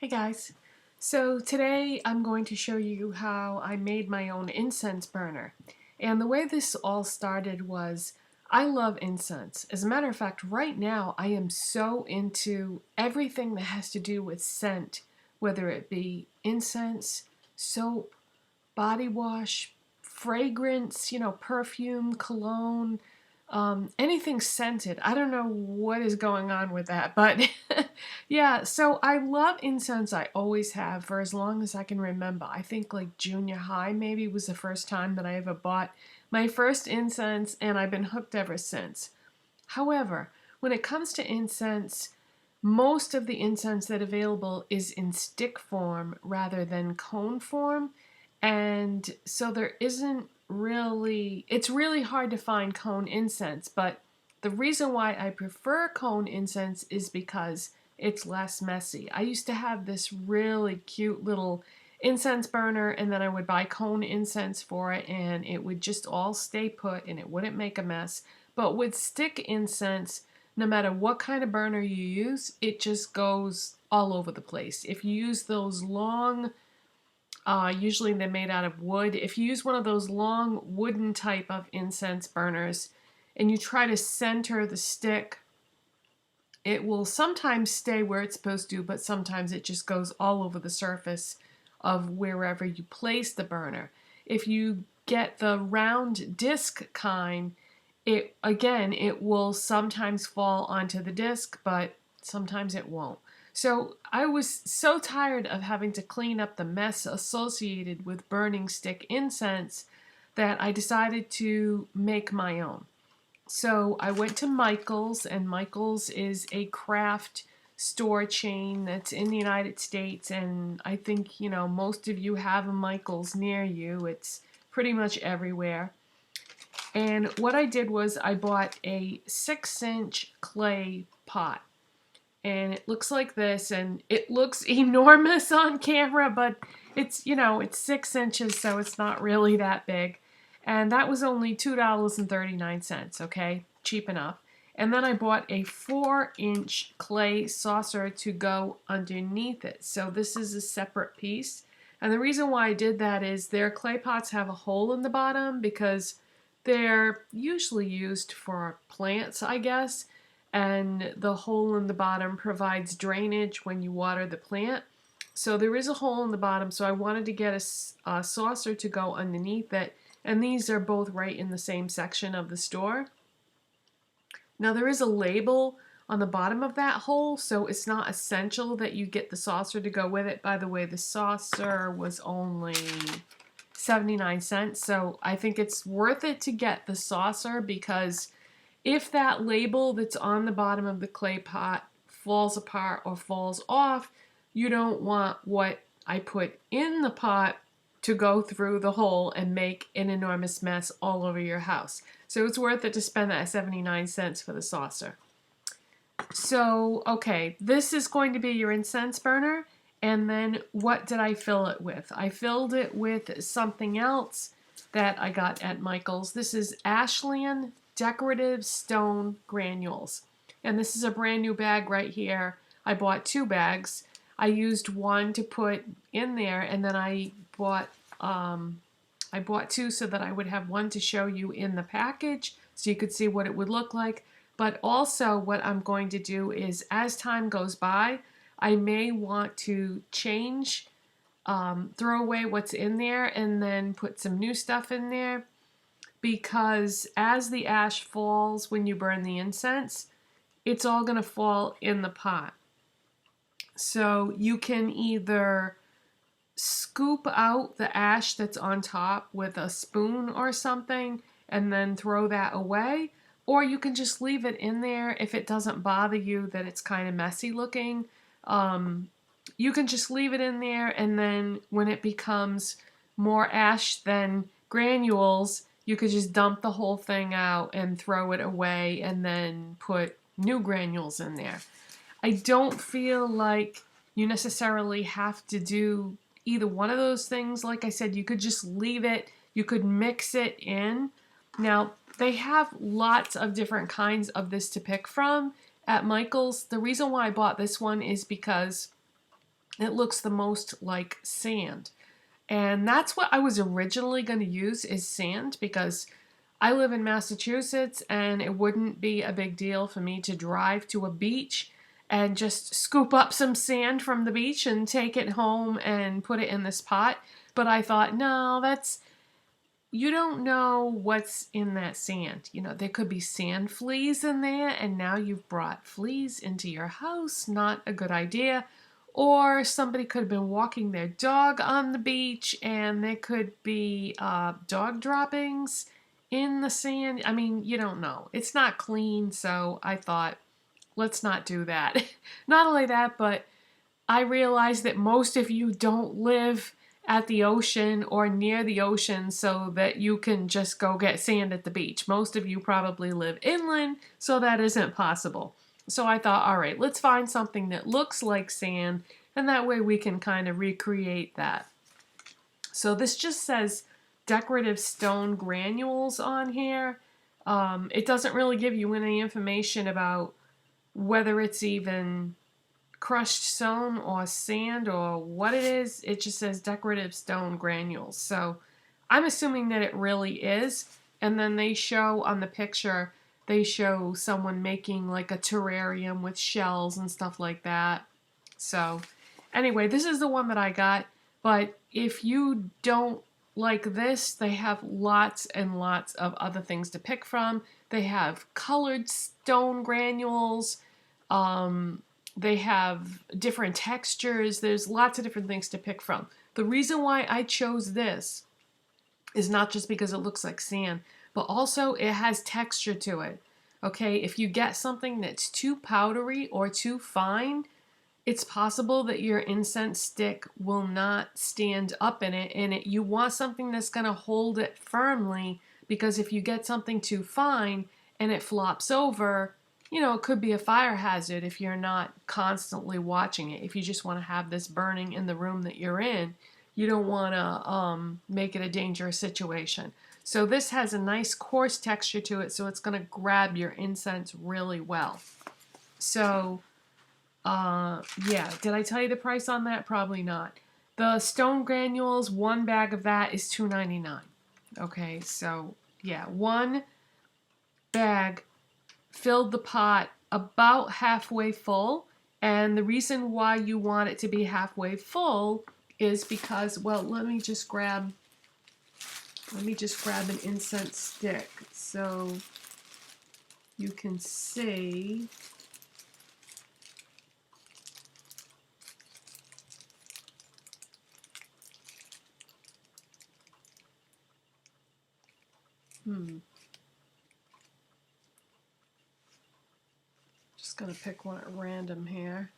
Hey guys, so today I'm going to show you how I made my own incense burner. And the way this all started was I love incense. As a matter of fact, right now I am so into everything that has to do with scent, whether it be incense, soap, body wash, fragrance, perfume, cologne, anything scented. I don't know what is going on with that, but yeah, so I love incense. I always have for as long as I can remember. I think like junior high maybe was the first time that I ever bought my first incense, and I've been hooked ever since. However, when it comes to incense, most of the incense that available is in stick form rather than cone form. And so there isn't really, it's really hard to find cone incense, but the reason why I prefer cone incense is because it's less messy. I used to have this really cute little incense burner, and then I would buy cone incense for it, and it would just all stay put and it wouldn't make a mess. But with stick incense, no matter what kind of burner you use, it just goes all over the place. If you use those long, usually they're made out of wood. If you use one of those long wooden type of incense burners and you try to center the stick, it will sometimes stay where it's supposed to, but sometimes it just goes all over the surface of wherever you place the burner. If you get the round disc kind, it will sometimes fall onto the disc, but sometimes it won't. So I was so tired of having to clean up the mess associated with burning stick incense that I decided to make my own. So I went to Michael's, and Michael's is a craft store chain that's in the United States, and I think, most of you have a Michael's near you. It's pretty much everywhere. And what I did was I bought a 6-inch clay pot. And it looks like this, and it looks enormous on camera, but it's 6 inches, so it's not really that big. And that was only $2.39, okay? Cheap enough. And then I bought a 4-inch clay saucer to go underneath it. So this is a separate piece. And the reason why I did that is their clay pots have a hole in the bottom because they're usually used for plants, I guess, and the hole in the bottom provides drainage when you water the plant. So there is a hole in the bottom, so I wanted to get a saucer to go underneath it, and these are both right in the same section of the store. Now there is a label on the bottom of that hole, so it's not essential that you get the saucer to go with it. By the way, the saucer was only 79 cents, so I think it's worth it to get the saucer because if that label that's on the bottom of the clay pot falls apart or falls off, you don't want what I put in the pot to go through the hole and make an enormous mess all over your house. So it's worth it to spend that 79 cents for the saucer. So, okay, this is going to be your incense burner. And then what did I fill it with? I filled it with something else that I got at Michael's. This is Ashland Decorative Stone Granules. And this is a brand new bag right here. I bought 2 bags. I used one to put in there, and then I bought 2 so that I would have one to show you in the package so you could see what it would look like. But also what I'm going to do is as time goes by, I may want to change, throw away what's in there and then put some new stuff in there, because as the ash falls when you burn the incense, it's all going to fall in the pot. So you can either scoop out the ash that's on top with a spoon or something and then throw that away, or you can just leave it in there if it doesn't bother you that it's kind of messy looking. You can just leave it in there, and then when it becomes more ash than granules, you could just dump the whole thing out and throw it away and then put new granules in there. I don't feel like you necessarily have to do either one of those things. Like I said, you could just leave it. You could mix it in. Now, they have lots of different kinds of this to pick from at Michael's. The reason why I bought this one is because it looks the most like sand. And that's what I was originally going to use, is sand, because I live in Massachusetts and it wouldn't be a big deal for me to drive to a beach and just scoop up some sand from the beach and take it home and put it in this pot. But I thought, no, you don't know what's in that sand. You know, there could be sand fleas in there, and now you've brought fleas into your house. Not a good idea. Or somebody could have been walking their dog on the beach, and there could be dog droppings in the sand. I mean, you don't know. It's not clean, so I thought, let's not do that. Not only that, but I realize that most of you don't live at the ocean or near the ocean so that you can just go get sand at the beach. Most of you probably live inland, so that isn't possible. So I thought, all right, let's find something that looks like sand, and that way we can kind of recreate that. So this just says decorative stone granules on here. It doesn't really give you any information about whether it's even crushed stone or sand or what it is. It just says decorative stone granules. So I'm assuming that it really is. And then they show on the picture, they show someone making like a terrarium with shells and stuff like that. So anyway, this is the one that I got. But if you don't like this, they have lots and lots of other things to pick from. They have colored stone granules. They have different textures. There's lots of different things to pick from. The reason why I chose this is not just because it looks like sand, but also it has texture to it. Okay, if you get something that's too powdery or too fine, it's possible that your incense stick will not stand up in it, and you want something that's going to hold it firmly, because if you get something too fine and it flops over, you know, it could be a fire hazard if you're not constantly watching it. If you just want to have this burning in the room that you're in, you don't want to make it a dangerous situation. So this has a nice coarse texture to it, so it's going to grab your incense really well. So, yeah, did I tell you the price on that? Probably not. The stone granules, one bag of that is $2.99. Okay, so yeah, one bag filled the pot about halfway full, and the reason why you want it to be halfway full is because, well, let me just grab an incense stick so you can see. Just gonna pick one at random here.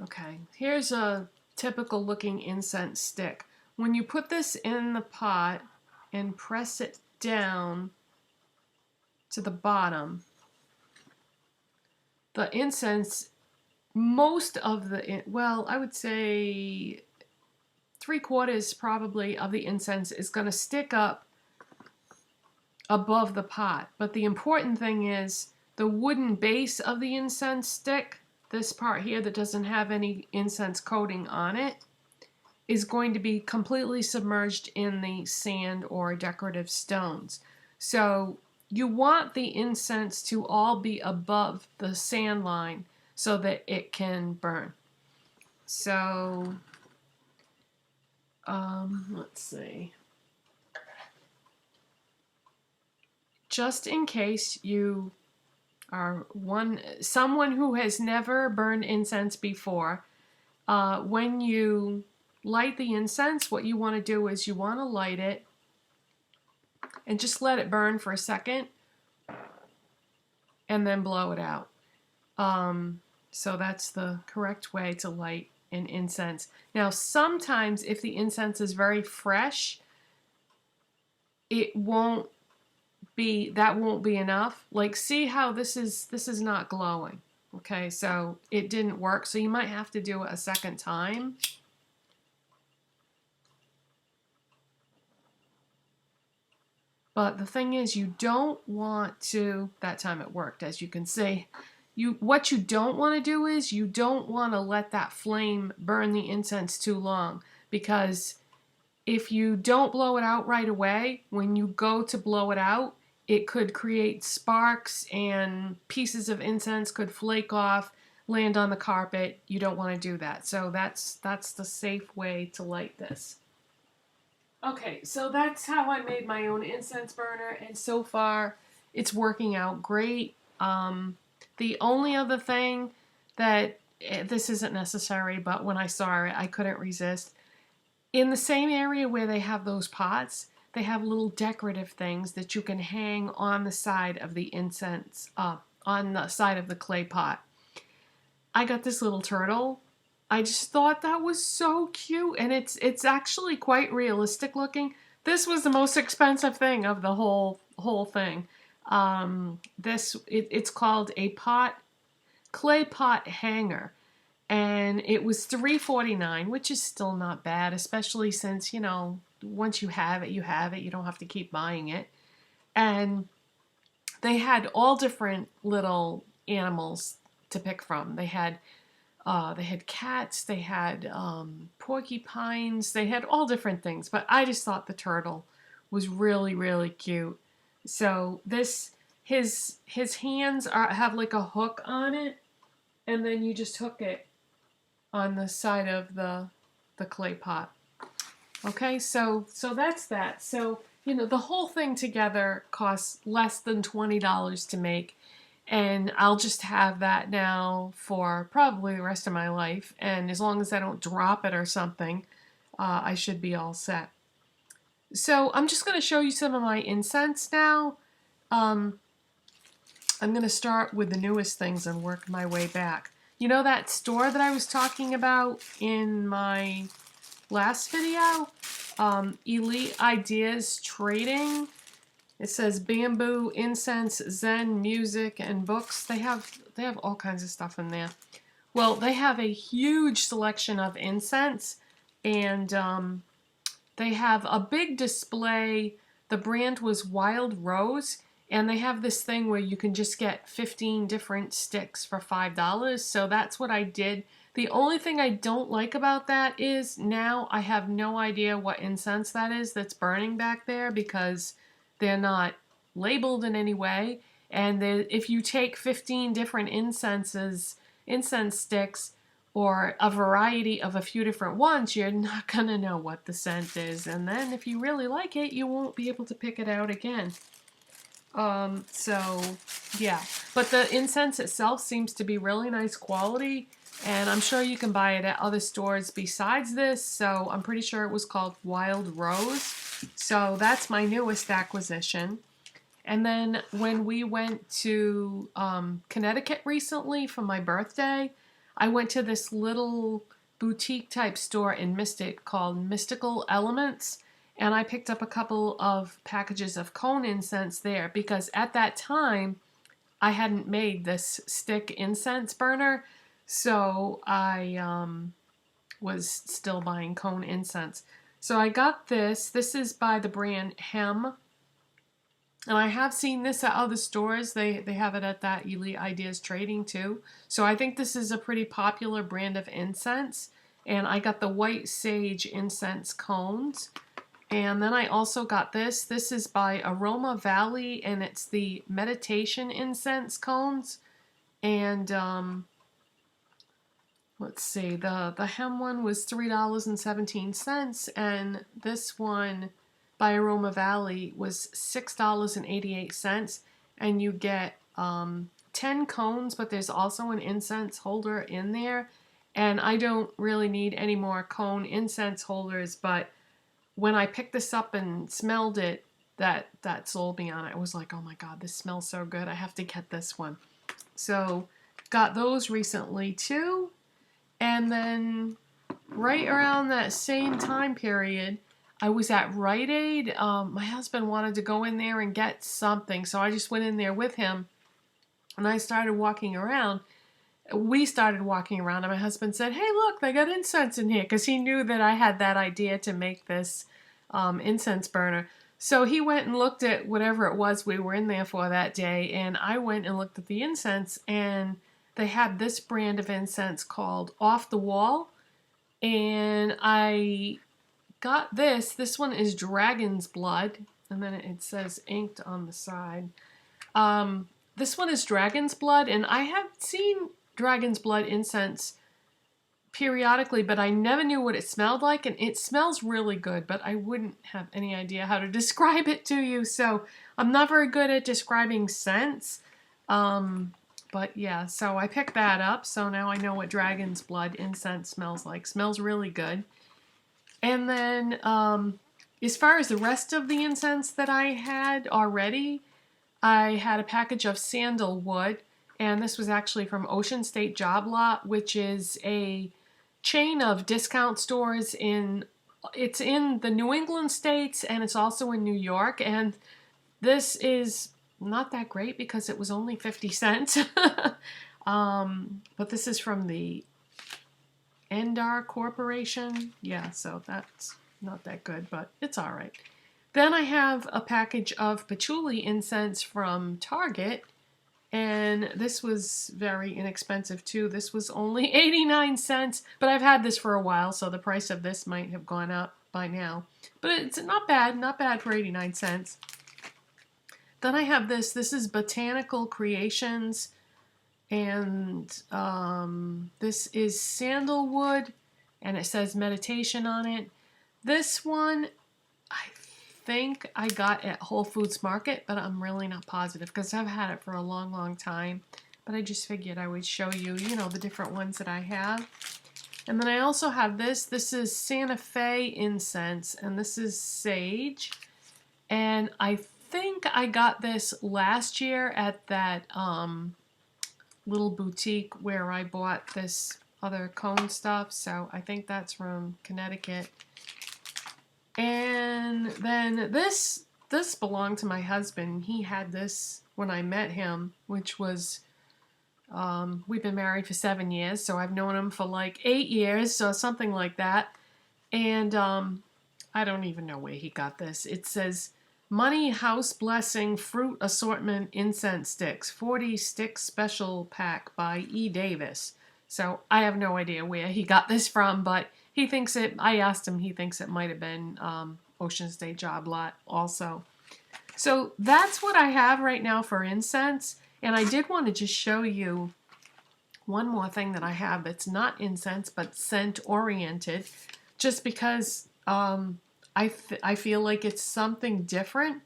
Okay, here's a typical looking incense stick. When you put this in the pot and press it down to the bottom, the incense, most of the, well, I would say 3/4 probably of the incense is going to stick up above the pot. But the important thing is the wooden base of the incense stick, this part here that doesn't have any incense coating on it, is going to be completely submerged in the sand or decorative stones. So you want the incense to all be above the sand line so that it can burn. So, let's see. Just in case you are someone who has never burned incense before, when you light the incense, what you want to do is you want to light it and just let it burn for a second and then blow it out. So that's the correct way to light an incense. Now, sometimes if the incense is very fresh, that won't be enough. Like, see how this is not glowing. Okay, so it didn't work, so you might have to do it a second time. But the thing is, you don't want to, that time it worked, as you can see, what you don't want to do is you don't want to let that flame burn the incense too long, because if you don't blow it out right away, when you go to blow it out, it could create sparks and pieces of incense could flake off, land on the carpet. You don't want to do that. So that's the safe way to light this. Okay, so that's how I made my own incense burner, and so far it's working out great. The only other thing that, this isn't necessary, but when I saw it, I couldn't resist. In the same area where they have those pots, they have little decorative things that you can hang on the side of the incense, on the side of the clay pot. I got this little turtle. I just thought that was so cute, and it's actually quite realistic looking. This was the most expensive thing of the whole thing. It's called a clay pot hanger, and it was $3.49, which is still not bad, especially since, you know, once you have it, you have it. You don't have to keep buying it. And they had all different little animals to pick from. They had cats, they had porcupines, they had all different things. But I just thought the turtle was really, really cute. So his hands have like a hook on it, and then you just hook it on the side of the clay pot. Okay, so that's that. So, you know, the whole thing together costs less than $20 to make, and I'll just have that now for probably the rest of my life, and as long as I don't drop it or something, I should be all set. So I'm just going to show you some of my incense now. I'm going to start with the newest things and work my way back. You know that store that I was talking about in my last video? Elite Ideas Trading. It says bamboo, incense, Zen, music, and books. They have all kinds of stuff in there. Well, they have a huge selection of incense, and they have a big display. The brand was Wild Rose, and they have this thing where you can just get 15 different sticks for $5. So that's what I did. The only thing I don't like about that is now I have no idea what incense that is that's burning back there, because they're not labeled in any way. And if you take 15 different incense sticks, or a variety of a few different ones, you're not going to know what the scent is. And then if you really like it, you won't be able to pick it out again. So yeah, but the incense itself seems to be really nice quality, and I'm sure you can buy it at other stores besides this. So I'm pretty sure it was called Wild Rose. So that's my newest acquisition. And then when we went to Connecticut recently for my birthday, I went to this little boutique type store in Mystic called Mystical Elements. And I picked up a couple of packages of cone incense there, because at that time I hadn't made this stick incense burner, so I was still buying cone incense. So I got this. This is by the brand Hem, and I have seen this at other stores. They have it at that Elite Ideas Trading too. So I think this is a pretty popular brand of incense. And I got the white sage incense cones. And then I also got this. This is by Aroma Valley, and it's the meditation incense cones. And let's see, the Hem one was $3.17, and this one by Aroma Valley was $6.88, and you get 10 cones, but there's also an incense holder in there. And I don't really need any more cone incense holders, but when I picked this up and smelled it, that sold me on it. I was like, oh my God, this smells so good. I have to get this one. So got those recently too. And then right around that same time period, I was at Rite Aid. My husband wanted to go in there and get something, so I just went in there with him, and I started walking around. We started walking around, and my husband said, hey, look, they got incense in here, because he knew that I had that idea to make this incense burner. So he went and looked at whatever it was we were in there for that day, and I went and looked at the incense, and they had this brand of incense called Off the Wall, and I got this. This one is Dragon's Blood, and then it says inked on the side. This one is Dragon's Blood, and I have seen Dragon's Blood incense periodically, but I never knew what it smelled like, and it smells really good, but I wouldn't have any idea how to describe it to you, so I'm not very good at describing scents. But yeah, so I picked that up, so now I know what Dragon's Blood incense smells like. Smells really good. And then as far as the rest of the incense that I had already, I had a package of Sandalwood, and this was actually from Ocean State Job Lot, which is a chain of discount stores it's in the New England states, and it's also in New York, and this is not that great because it was only 50 cents. But this is from the Endar Corporation. Yeah, so that's not that good, but it's all right. Then I have a package of Patchouli Incense from Target, and this was very inexpensive too. This was only 89 cents, but I've had this for a while, so the price of this might have gone up by now. But it's not bad for 89 cents. Then I have this. This is Botanical Creations, and this is Sandalwood, and it says meditation on it. This one, I think I got at Whole Foods Market, but I'm really not positive because I've had it for a long, long time. But I just figured I would show you, the different ones that I have. And then I also have this. This is Santa Fe Incense, and this is Sage. And I think I got this last year at that little boutique where I bought this other cone stuff. So I think that's from Connecticut. And then this belonged to my husband. He had this when I met him, which was, we've been married for 7 years, so I've known him for like 8 years, or something like that. And I don't even know where he got this. It says, Money House Blessing Fruit Assortment Incense Sticks, 40 Stick Special Pack by E. Davis. So I have no idea where he got this from, but he thinks I asked him, he thinks it might have been Ocean State Job Lot also. So that's what I have right now for incense. And I did want to just show you one more thing that I have that's not incense, but scent oriented, just because I feel like it's something different.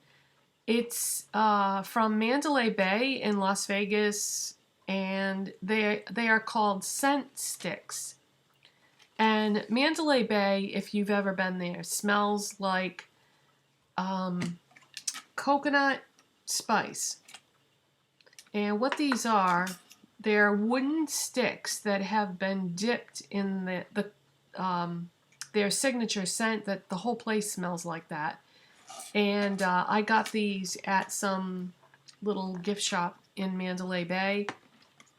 It's from Mandalay Bay in Las Vegas, and they are called scent sticks. And Mandalay Bay, if you've ever been there, smells like coconut spice. And what these are, they're wooden sticks that have been dipped in their signature scent, that the whole place smells like that. And I got these at some little gift shop in Mandalay Bay,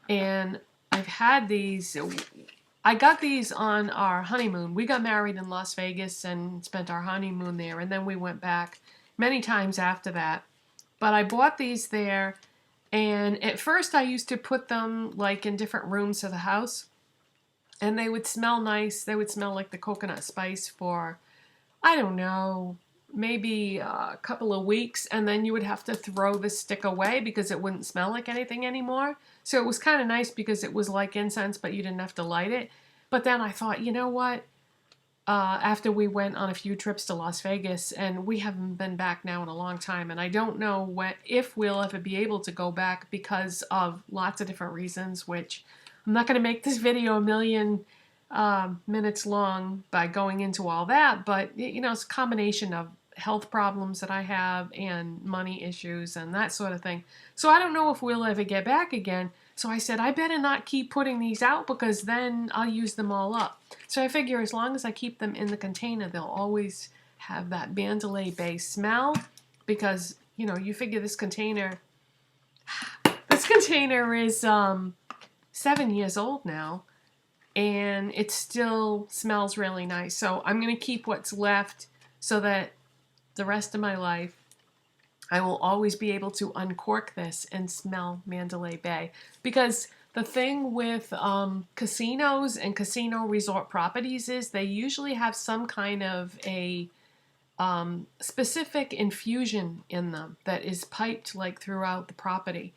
and I've had these. I got these on our honeymoon. We got married in Las Vegas and spent our honeymoon there, and then we went back many times after that. But I bought these there, and at first I used to put them like in different rooms of the house, and they would smell nice. They would smell like the coconut spice for, I don't know, maybe a couple of weeks, and then you would have to throw the stick away because it wouldn't smell like anything anymore. So it was kind of nice because it was like incense, but you didn't have to light it. But then I thought, you know what? After we went on a few trips to Las Vegas, and we haven't been back now in a long time, and I don't know if we'll ever be able to go back because of lots of different reasons, which I'm not going to make this video a million minutes long by going into all that, but it's a combination of health problems that I have and money issues and that sort of thing. So I don't know if we'll ever get back again. So I said, I better not keep putting these out because then I'll use them all up. So I figure as long as I keep them in the container, they'll always have that Mandalay Bay smell, because, you figure this container is 7 years old now, and it still smells really nice. So I'm going to keep what's left so that the rest of my life I will always be able to uncork this and smell Mandalay Bay, because The thing with casinos and casino resort properties is they usually have some kind of a specific infusion in them that is piped like throughout the property.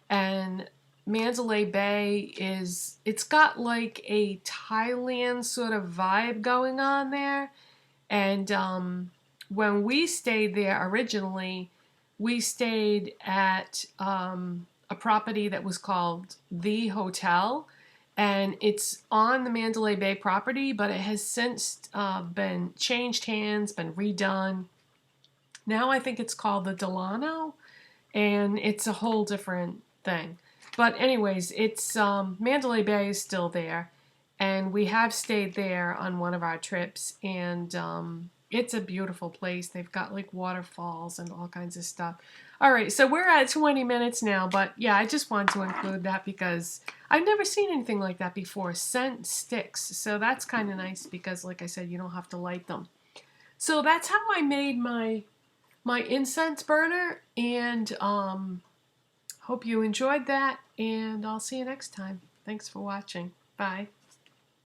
And Mandalay Bay it's got like a Thailand sort of vibe going on there. And when we stayed there originally, we stayed at a property that was called The Hotel, and it's on the Mandalay Bay property, but it has since been changed hands, been redone. Now I think it's called the Delano, and it's a whole different thing. But anyways, it's Mandalay Bay is still there, and we have stayed there on one of our trips, and it's a beautiful place. They've got like waterfalls and all kinds of stuff. All right, so we're at 20 minutes now, but yeah, I just wanted to include that because I've never seen anything like that before. Scent sticks, so that's kind of nice because, like I said, you don't have to light them. So that's how I made my incense burner, and hope you enjoyed that, and I'll see you next time. Thanks for watching. Bye.